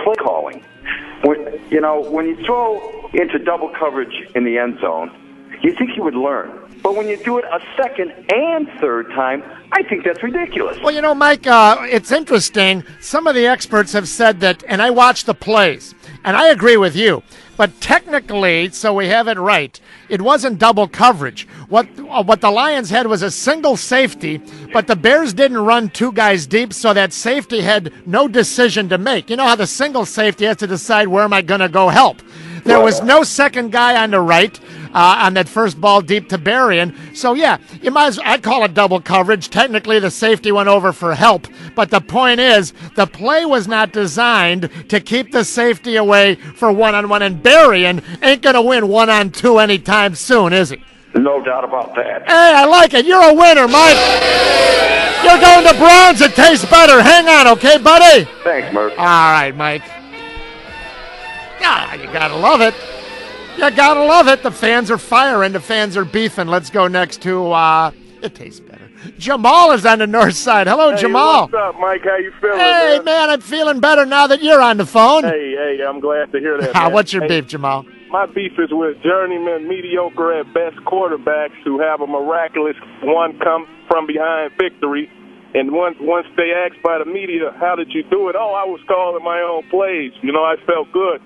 play calling. When you throw into double coverage in the end zone, you think you would learn. But when you do it a second and third time, I think that's ridiculous. Well, Mike, it's interesting. Some of the experts have said that, and I watched the plays, and I agree with you. But technically, so we have it right, it wasn't double coverage. What the Lions had was a single safety, but the Bears didn't run two guys deep, so that safety had no decision to make. You know how the single safety has to decide where am I going to go help. There was no second guy on the right on that first ball deep to Berrien. So, yeah, I'd call it double coverage. Technically, the safety went over for help. But the point is, the play was not designed to keep the safety away for one-on-one. And Berrien ain't going to win one-on-two anytime soon, is he? No doubt about that. Hey, I like it. You're a winner, Mike. You're going to Browns. It tastes better. Hang on, okay, buddy? Thanks, Murph. All right, Mike. Ah, you got to love it. You got to love it. The fans are firing. The fans are beefing. Let's go next to, it tastes better. Jamal is on the north side. Hello, Jamal. What's up, Mike? How you feeling, Hey, man, I'm feeling better now that you're on the phone. Hey, I'm glad to hear that, man. What's your beef, Jamal? My beef is with journeyman, mediocre at best quarterbacks who have a miraculous one-come-from-behind victory. And once they asked by the media, how did you do it? Oh, I was calling my own plays. I felt good.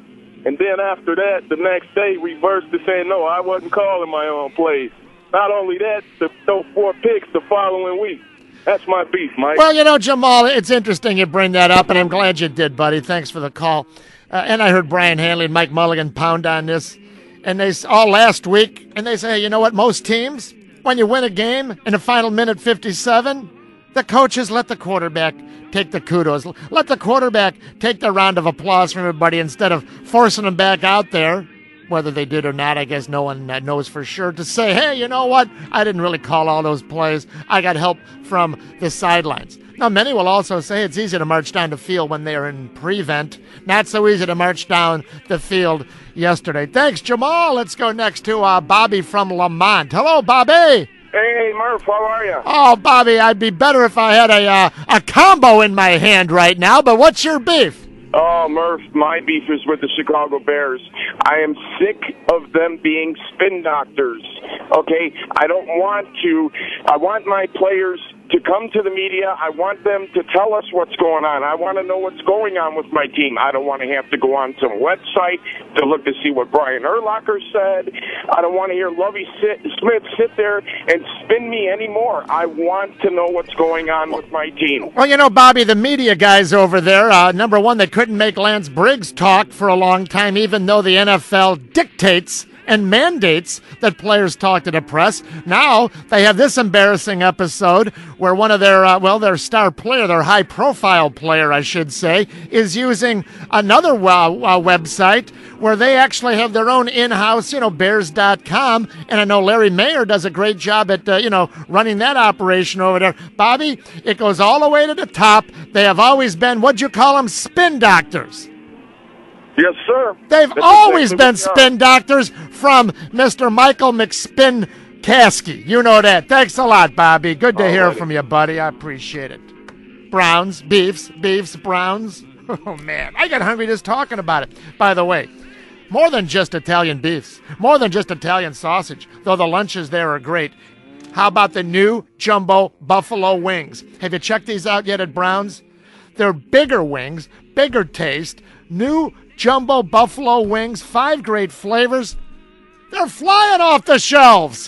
And then after that, the next day, reversed to saying, no, I wasn't calling my own plays. Not only that, to throw 4 picks the following week. That's my beef, Mike. Well, Jamal, it's interesting you bring that up, and I'm glad you did, buddy. Thanks for the call. And I heard Brian Hanley and Mike Mulligan pound on this, and they all last week, and they say, hey, you know what, most teams, when you win a game in the final minute 57, the coaches let the quarterback take the kudos. Let the quarterback take the round of applause from everybody instead of forcing them back out there, whether they did or not. I guess no one knows for sure, to say, hey, you know what? I didn't really call all those plays. I got help from the sidelines. Now, many will also say it's easy to march down the field when they're in prevent. Not so easy to march down the field yesterday. Thanks, Jamal. Let's go next to Bobby from Lamont. Hello, Bobby. Hey, Murph, how are you? Oh, Bobby, I'd be better if I had a combo in my hand right now, but what's your beef? Oh, Murph, my beef is with the Chicago Bears. I am sick of them being spin doctors, okay? I want my players to come to the media. I want them to tell us what's going on. I want to know what's going on with my team. I don't want to have to go on some website to look to see what Brian Urlacher said. I don't want to hear Lovie Smith sit there and spin me anymore. I want to know what's going on with my team. Well, Bobby, the media guys over there, number one, they couldn't make Lance Briggs talk for a long time, even though the NFL dictates and mandates that players talk to the press. Now they have this embarrassing episode where one of their star player, their high-profile player, I should say, is using another website where they actually have their own in-house, Bears.com, and I know Larry Mayer does a great job at, running that operation over there. Bobby, it goes all the way to the top. They have always been, what'd you call them, spin doctors. Yes, sir. They've always been spin doctors from Mr. Michael McSpin Kasky. You know that. Thanks a lot, Bobby. Good to hear from you, buddy. I appreciate it. Browns, beefs, Browns. Oh, man. I get hungry just talking about it. By the way, more than just Italian beefs, more than just Italian sausage, though the lunches there are great. How about the new jumbo buffalo wings? Have you checked these out yet at Browns? They're bigger wings, bigger taste, new jumbo buffalo wings, 5 great flavors. They're flying off the shelves.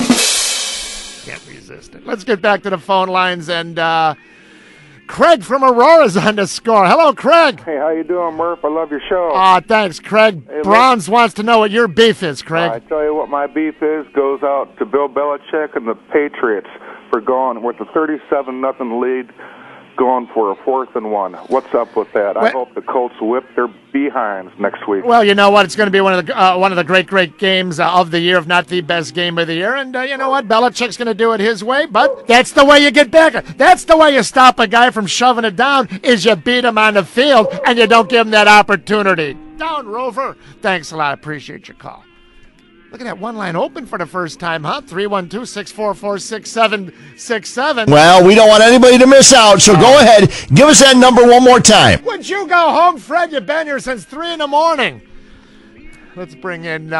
Can't resist it. Let's get back to the phone lines, and Craig from Aurora's on the score. Hello, Craig. Hey, how you doing, Murph? I love your show. Thanks, Craig. Hey, Browns wants to know what your beef is, Craig. I tell you what my beef is, goes out to Bill Belichick and the Patriots for going with a 37-0 lead, going for a 4th and 1. What's up with that? I hope the Colts whip their behinds next week. Well, you know what? It's going to be one of the great games of the year, if not the best game of the year. And you know what? Belichick's going to do it his way, but that's the way you get back. That's the way you stop a guy from shoving it down, is you beat him on the field and you don't give him that opportunity. Down, Rover. Thanks a lot. I appreciate your call. Look at that one line open for the first time, huh? 312-644-6767. Well, we don't want anybody to miss out, so go ahead. Give us that number one more time. Would you go home, Fred? You've been here since 3 in the morning. Let's bring in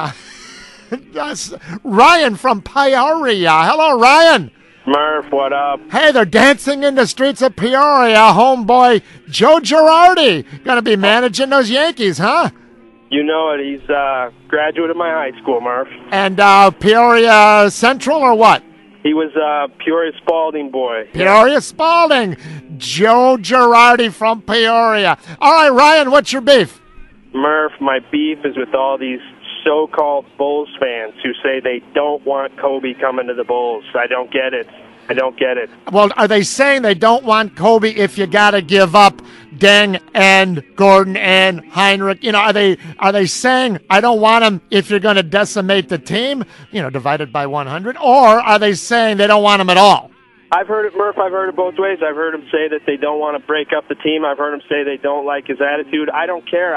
Ryan from Peoria. Hello, Ryan. Murph, what up? Hey, they're dancing in the streets of Peoria. Homeboy Joe Girardi going to be managing those Yankees, huh? You know it. He's a graduate of my high school, Murph. And Peoria Central or what? He was Peoria Spalding boy. Peoria Spalding. Joe Girardi from Peoria. All right, Ryan, what's your beef? Murph, my beef is with all these so-called Bulls fans who say they don't want Kobe coming to the Bulls. I don't get it. Well, are they saying they don't want Kobe if you got to give up Deng and Gordon and Heinrich? You know, are they saying I don't want him if you're going to decimate the team, divided by 100? Or are they saying they don't want him at all? I've heard it, Murph. I've heard it both ways. I've heard him say that they don't want to break up the team. I've heard him say they don't like his attitude. I don't care.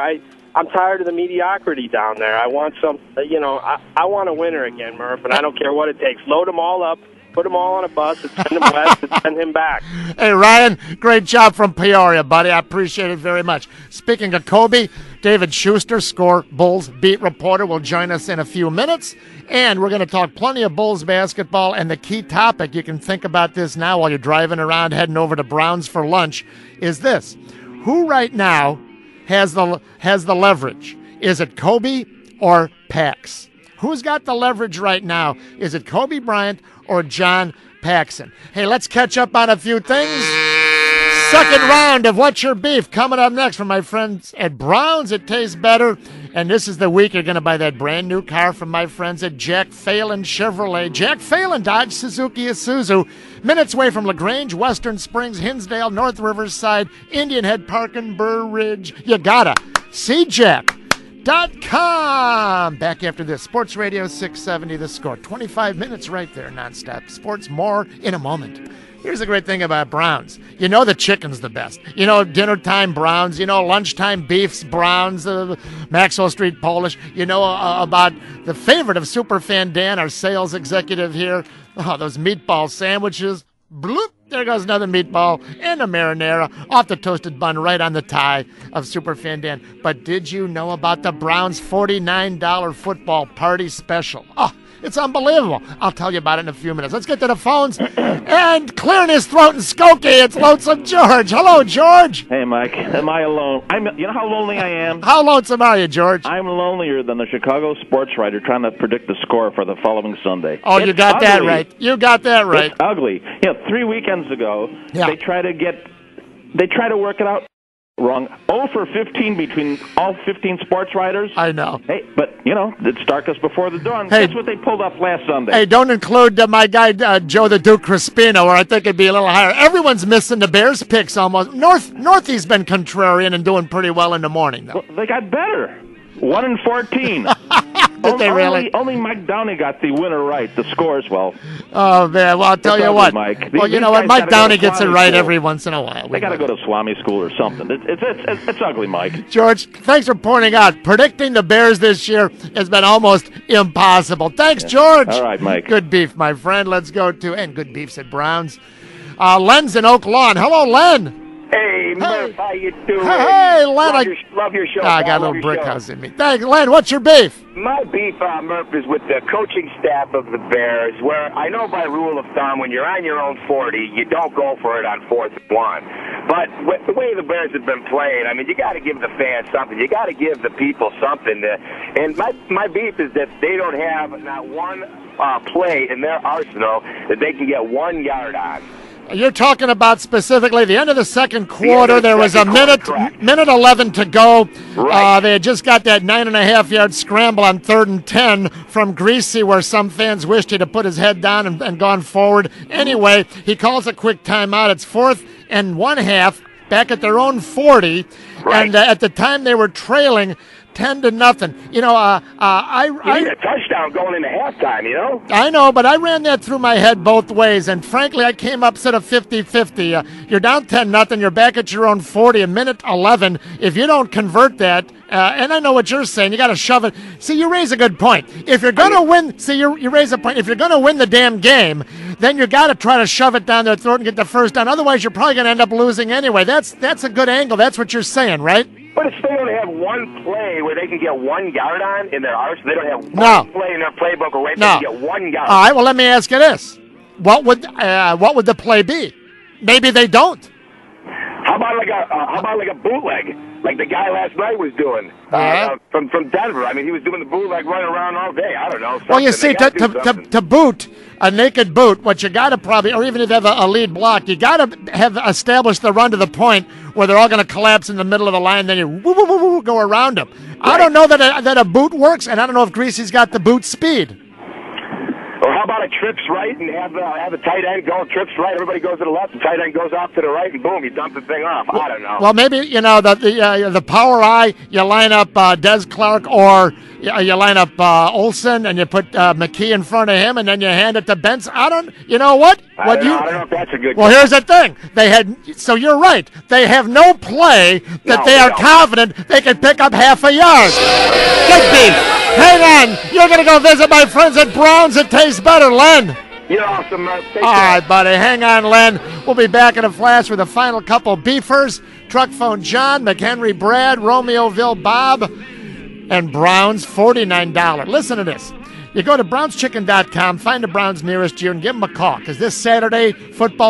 I'm tired of the mediocrity down there. I want some, I want a winner again, Murph, and I don't care what it takes. Load them all up, put them all on a bus, and send them west, and send him back. Hey, Ryan, great job from Peoria, buddy. I appreciate it very much. Speaking of Kobe, David Schuster, Score Bulls beat reporter, will join us in a few minutes, and we're going to talk plenty of Bulls basketball, and the key topic, you can think about this now while you're driving around, heading over to Brown's for lunch, is this. Who right now has the leverage? Is it Kobe or Pax? Who's got the leverage right now? Is it Kobe Bryant or John Paxson? Hey, let's catch up on a few things. Second round of What's Your Beef coming up next from my friends at Brown's. It tastes better. And this is the week you're going to buy that brand new car from my friends at Jack Phelan Chevrolet. Jack Phelan Dodge Suzuki Isuzu. Minutes away from LaGrange, Western Springs, Hinsdale, North Riverside, Indian Head Park, and Burr Ridge. You gotta see Jack.com. Back after this. Sports Radio 670 The Score. 25 minutes right there, nonstop. Sports, more in a moment. Here's the great thing about Browns. You know the chicken's the best. You know dinner time Browns. You know lunchtime beefs Browns, Maxwell Street Polish. You know about the favorite of Superfan Dan, our sales executive here. Oh, those meatball sandwiches. Bloop. There goes another meatball and a marinara off the toasted bun right on the tie of Superfan Dan. But did you know about the Browns' $49 football party special? Oh, it's unbelievable. I'll tell you about it in a few minutes. Let's get to the phones. And clearing his throat in Skokie, it's Lonesome George. Hello, George. Hey, Mike. Am I alone? You know how lonely I am? How lonesome are you, George? I'm lonelier than the Chicago sports writer trying to predict the score for the following Sunday. Oh, you got that right. You got that right. It's ugly. 3 weekends ago, they try to work it out wrong. 0 for 15 between all 15 sports writers. I know. Hey, but, it's darkest before the dawn. That's what they pulled off last Sunday. Hey, don't include my guy, Joe the Duke Crispino, or I think it'd be a little higher. Everyone's missing the Bears picks almost. Northie's been contrarian and doing pretty well in the morning, though. Well, they got better. 1-14. Did they really? Only Mike Downey got the winner right. The scores, well. Oh, man. Well, I'll tell you what. Mike. Well, you know what? Mike Downey gets it right every once in a while. They got to go to Swami school or something. It's ugly, Mike. George, thanks for pointing out. Predicting the Bears this year has been almost impossible. Thanks, George. All right, Mike. Good beef, my friend. Let's go to, and good beefs at Brown's. Len's in Oak Lawn. Hello, Len. Hey, Murph, how you doing? Hey, Len. Love your show. I got a little brick house in me. Thanks, Len. What's your beef? My beef, Murph, is with the coaching staff of the Bears, where I know by rule of thumb, when you're on your own 40, you don't go for it on 4th and 1. But with the way the Bears have been playing, I mean, you got to give the fans something. You got to give the people something. And my beef is that they don't have not one play in their arsenal that they can get 1 yard on. You're talking about specifically the end of the second quarter. There was a minute 11 to go. Right. They had just got that 9.5-yard scramble on 3rd and 10 from Greasy, where some fans wished he'd have put his head down and gone forward. Anyway, he calls a quick timeout. It's 4th and 1/2 back at their own 40. Right. And at the time they were trailing 10-0. You know, you need a touchdown going into halftime, you know? I know, but I ran that through my head both ways, and frankly, I came up sort of 50-50. You're down 10-0. You're back at your own 40, a minute 11. If you don't convert that, and I know what you're saying, you got to shove it. See, you raise a good point. If you're going to win, you raise a point. If you're going to win the damn game, then you got to try to shove it down their throat and get the first down. Otherwise, you're probably going to end up losing anyway. That's a good angle. That's what you're saying, right? But if they don't have one play where they can get 1 yard on in their arsenal, they don't have one play in their playbook where they can get 1 yard. All right, well, let me ask you this. What would the play be? Maybe they don't. How about like a bootleg, like the guy last night was doing from Denver? I mean, he was doing the bootleg running around all day. I don't know. Well, you see, to boot a naked boot, what you got to probably, or even if you have a lead block, you got to have established the run to the point where they're all going to collapse in the middle of the line. Then you go around them. Right. I don't know that a boot works, and I don't know if Greasy's got the boot speed. Or how about a trips right and have the tight end go trips right? Everybody goes to the left, the tight end goes off to the right, and boom, you dump the thing off. I don't know. Well, maybe the power eye. You line up Des Clark, or you line up Olsen, and you put McKee in front of him, and then you hand it to Benson. You know what? I don't know if that's a good. Well, here's the thing. So you're right. They have no play that they are confident they can pick up half a yard. Good beat. Hang on. You're going to go visit my friends at Browns. It tastes better, Len. You're awesome, man. All right, buddy. Hang on, Len. We'll be back in a flash with the final couple beefers. Truck phone John, McHenry Brad, Romeoville Bob, and Browns $49. Listen to this. You go to brownschicken.com, find the Browns nearest you, and give them a call. Because this Saturday,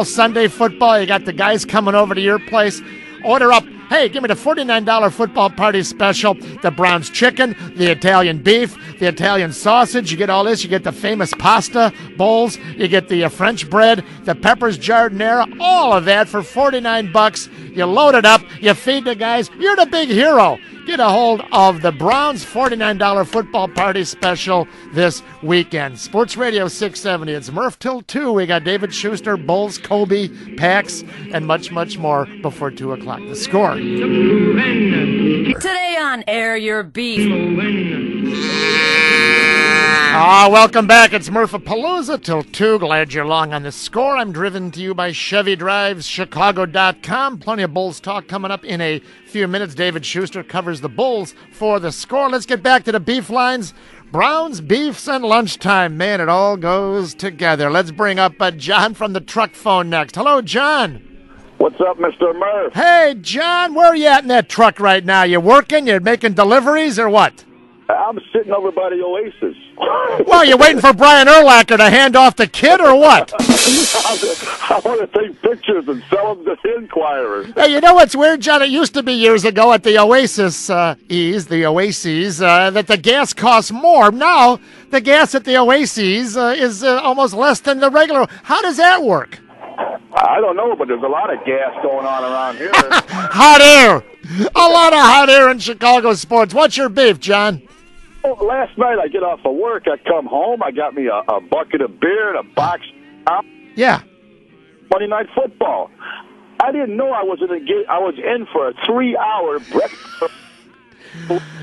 Sunday football, you got the guys coming over to your place. Order up. Hey, give me the $49 football party special, the Browns chicken, the Italian beef, the Italian sausage. You get all this. You get the famous pasta bowls. You get the French bread, the peppers giardiniera, all of that for $49. You load it up. You feed the guys. You're the big hero. Get a hold of the Browns $49 football party special this weekend. Sports Radio 670. It's Murph till 2. We got David Schuster, Bulls, Kobe, Pax, and much, much more before 2 o'clock. The Score. Today on Air Your Beef. Welcome back. It's Murphapalooza till 2. Glad you're along on The Score. I'm driven to you by Chevy Drives, Chicago.com. Plenty of Bulls talk coming up in a few minutes. David Schuster covers the Bulls for The Score. Let's get back to the beef lines. Browns, beefs, and lunchtime. Man, it all goes together. Let's bring up John from the truck phone next. Hello, John. What's up, Mr. Murph? Hey, John, where are you at in that truck right now? You working? You making deliveries or what? I'm sitting over by the Oasis. Well, you waiting for Brian Urlacher to hand off the kid or what? I want to take pictures and sell them to the Inquirer. Hey, you know what's weird, John? It used to be years ago at the Oasis, that the gas costs more. Now, the gas at the Oasis is almost less than the regular. How does that work? I don't know, but there's a lot of gas going on around here. Hot air. A lot of hot air in Chicago sports. What's your beef, John? Well, last night I get off of work. I come home. I got me a bucket of beer and a box. Yeah. Monday Night Football. I didn't know I was in for a 3-hour breakfast.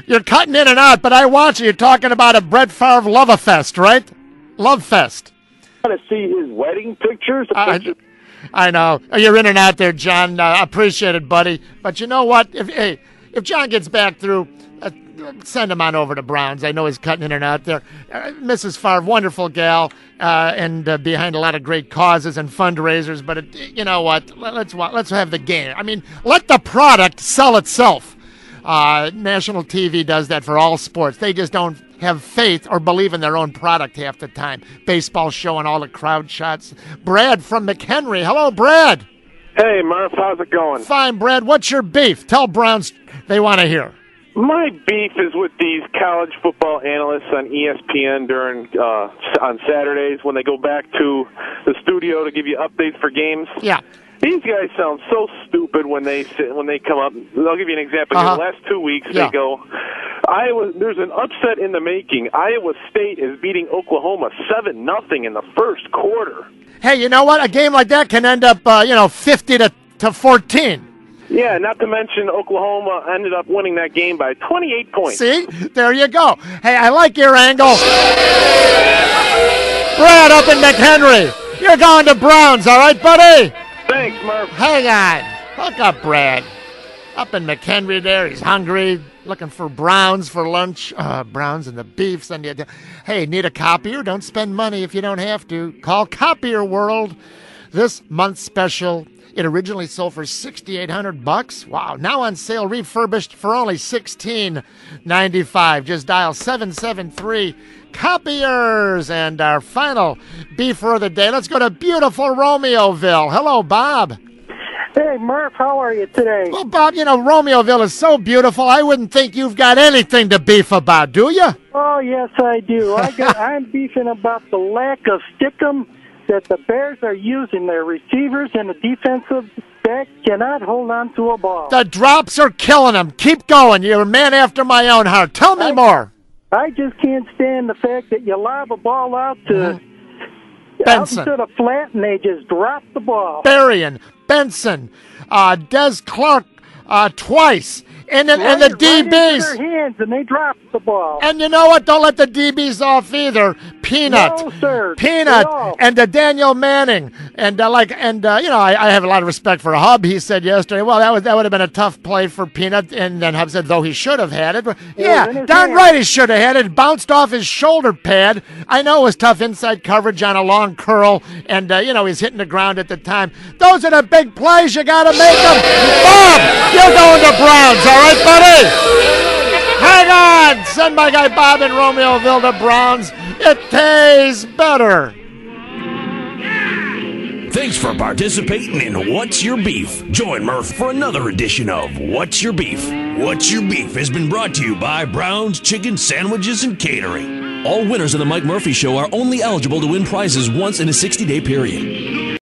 You're cutting in and out, but I watch you. You're talking about a Brett Favre Love-a-Fest, right? Love Fest. To see his wedding pictures. I know. You're in and out there, John. Appreciate it, buddy. But you know what? If John gets back through, send him on over to Browns. I know he's cutting in and out there. Mrs. Favre, wonderful gal, and behind a lot of great causes and fundraisers. But you know what? Let's have the game. I mean, let the product sell itself. National TV does that for all sports. They just don't have faith or believe in their own product half the time. Baseball showing all the crowd shots. Brad from McHenry. Hello, Brad. Hey, Murph. How's it going? Fine, Brad. What's your beef? Tell Browns they want to hear. My beef is with these college football analysts on ESPN on Saturdays when they go back to the studio to give you updates for games. Yeah. These guys sound so stupid when they come up. I'll give you an example. In the last 2 weeks, they go, there's an upset in the making. Iowa State is beating Oklahoma 7-0 in the first quarter. Hey, you know what? A game like that can end up, 50 to 14. Yeah, not to mention Oklahoma ended up winning that game by 28 points. See? There you go. Hey, I like your angle. Brad up in McHenry. You're going to Browns, all right, buddy? Thanks, Murph. Hang on. Hook up Brad. Up in McHenry there. He's hungry, looking for Browns for lunch. Browns and the beefs. Hey, need a copier? Don't spend money if you don't have to. Call Copier World. This month's special. It originally sold for $6,800. Wow, now on sale, refurbished for only $16.95. Just dial 773 Copiers. And our final beefer of the day. Let's go to beautiful Romeoville. Hello, Bob. Hey, Murph, how are you today? Well, Bob, you know, Romeoville is so beautiful, I wouldn't think you've got anything to beef about, do you? Oh, yes, I do. I'm beefing about the lack of stickum that the Bears are using. Their receivers and the defensive back cannot hold on to a ball. The drops are killing them. Keep going. You're a man after my own heart. Tell me more. I just can't stand the fact that you lob a ball out to Benson. out into the flat and they just drop the ball. Berrien, Benson, Des Clark twice. And the DBs. Right into their hands, and they drop the ball. And you know what? Don't let the DBs off either. Peanut. No, sir. Peanut. And Daniel Manning. And, I have a lot of respect for Hub. He said yesterday, well, that would have been a tough play for Peanut. And then Hub said, though he should have had it. But yeah, darn right he should have had it. It bounced off his shoulder pad. I know it was tough inside coverage on a long curl. And, he's hitting the ground at the time. Those are the big plays. You got to make them. Bob, you're going to Browns. All right, buddy? Hang on. Send my guy Bob in Romeoville to Browns. It tastes better. Thanks for participating in What's Your Beef. Join Murph for another edition of What's Your Beef. What's Your Beef has been brought to you by Brown's Chicken Sandwiches and Catering. All winners of the Mike Murphy Show are only eligible to win prizes once in a 60-day period.